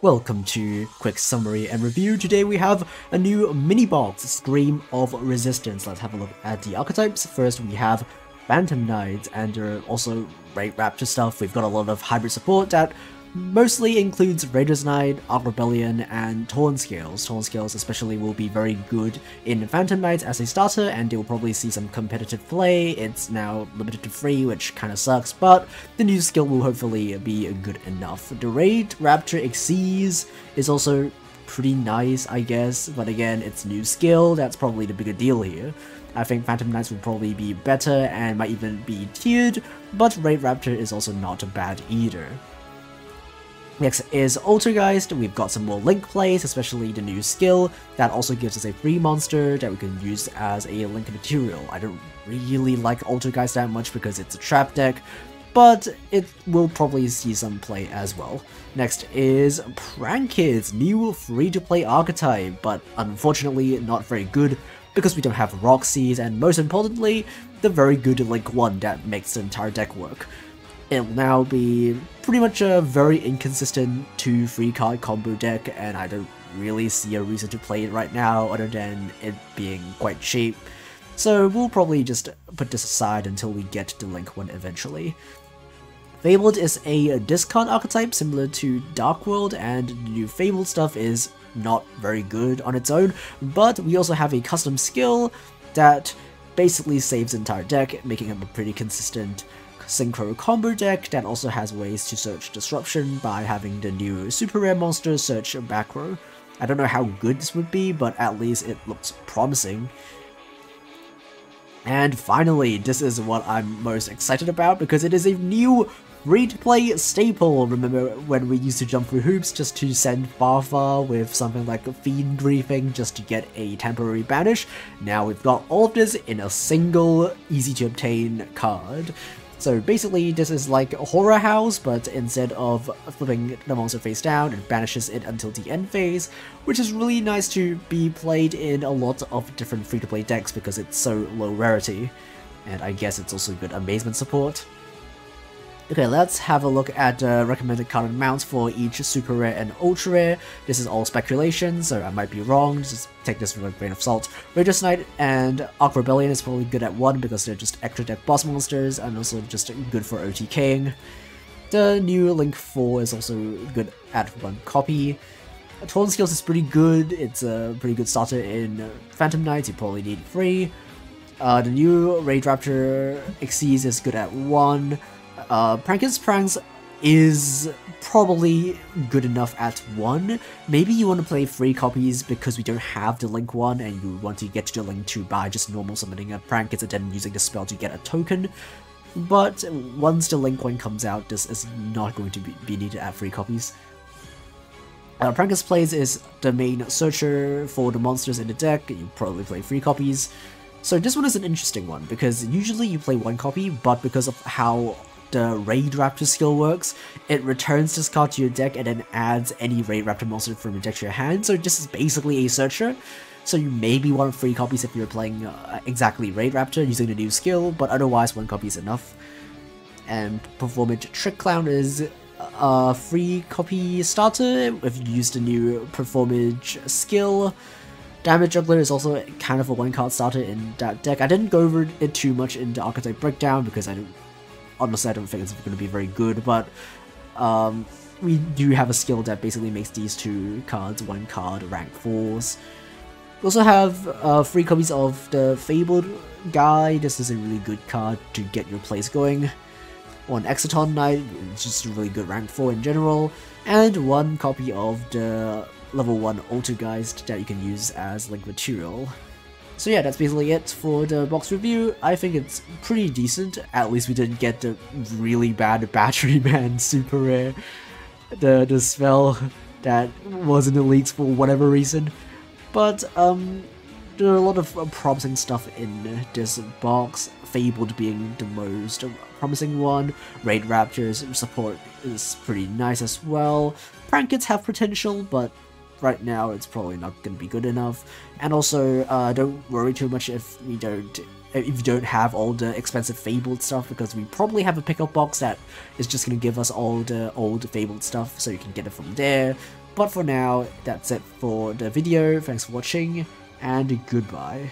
Welcome to Quick Summary and Review. Today we have a new mini-box, Scream of Resistance. Let's have a look at the archetypes. First we have Phantom Knights and also Raid Raptor stuff. We've got a lot of hybrid support that mostly includes Raider's Knight, Arc Rebellion, and Torn Scales. Torn Scales especially will be very good in Phantom Knights as a starter, and you'll probably see some competitive play. It's now limited to 3, which kinda sucks, but the new skill will hopefully be good enough. The Raid Raptor Xyz is also pretty nice, I guess, but again, it's new skill, that's probably the bigger deal here. I think Phantom Knights will probably be better and might even be tiered, but Raid Raptor is also not bad either. Next is Altergeist. We've got some more link plays, especially the new skill that also gives us a free monster that we can use as a link material. I don't really like Altergeist that much because it's a trap deck, but it will probably see some play as well. Next is Prankids, new free-to-play archetype, but unfortunately not very good because we don't have Roxy's, and most importantly, the very good link 1 that makes the entire deck work. It'll now be pretty much a very inconsistent 2-3 card combo deck, and I don't really see a reason to play it right now other than it being quite cheap. So we'll probably just put this aside until we get to Link 1 eventually. Fabled is a discard archetype similar to Dark World, and the new Fabled stuff is not very good on its own, but we also have a custom skill that basically saves the entire deck, making it a pretty consistent synchro combo deck that also has ways to search disruption by having the new super rare monster search back row. I don't know how good this would be, but at least it looks promising. And finally, this is what I'm most excited about because it is a new free-to-play staple. Remember when we used to jump through hoops just to send Fara with something like a Fiend Briefing just to get a temporary banish? Now we've got all of this in a single, easy-to-obtain card. So basically, this is like a Horror House, but instead of flipping the monster face down, it banishes it until the end phase, which is really nice to be played in a lot of different free-to-play decks because it's so low rarity. And I guess it's also good amazement support. Okay, let's have a look at recommended card amounts for each super rare and ultra rare. This is all speculation, so I might be wrong, just take this with a grain of salt. Raider's Knight and Arc Rebellion is probably good at 1 because they're just extra deck boss monsters and also just good for OTKing. The new Link 4 is also good at 1 copy. Torn Scales is pretty good, it's a pretty good starter in Phantom Knights, you probably need 3. The new Raid Raptor Xyz is good at 1. Prankids Pranks is probably good enough at 1. Maybe you want to play 3 copies because we don't have the Link 1 and you want to get to the Link 2 by just normal summoning a Prankids and then using the spell to get a token. But once the Link 1 comes out, this is not going to be needed at 3 copies. Prankids Plays is the main searcher for the monsters in the deck. You probably play 3 copies. So this one is an interesting one because usually you play 1 copy, but because of how the Raid Raptor skill works, it returns this card to your deck and then adds any Raid Raptor monster from your deck to your hand, so this is basically a searcher. So you maybe want 3 copies if you're playing exactly Raid Raptor using the new skill, but otherwise 1 copy is enough. And Performage Trick Clown is a 3 copy starter if you use the new Performage skill. Damage Jugler is also kind of a 1 card starter in that deck. I didn't go over it too much in the archetype breakdown because honestly, I don't think it's going to be very good, but we do have a skill that basically makes these 2 cards 1 card rank 4s. We also have 3 copies of the Fabled Guy. This is a really good card to get your plays going. 1 Exciton Knight, it's just a really good rank 4 in general, and 1 copy of the level 1 Altergeist that you can use as link material. So yeah, that's basically it for the box review. I think it's pretty decent. At least we didn't get the really bad Battery Man super rare. The spell that was in the leaks for whatever reason. But there are a lot of promising stuff in this box. Fabled being the most promising one. Raid Raptor's support is pretty nice as well. Prankids have potential, but right now it's probably not going to be good enough. And also, don't worry too much if we don't if you don't have all the expensive Fabled stuff, because we probably have a pickup box that is just going to give us all the old Fabled stuff, so you can get it from there. But for now, that's it for the video. Thanks for watching, and goodbye.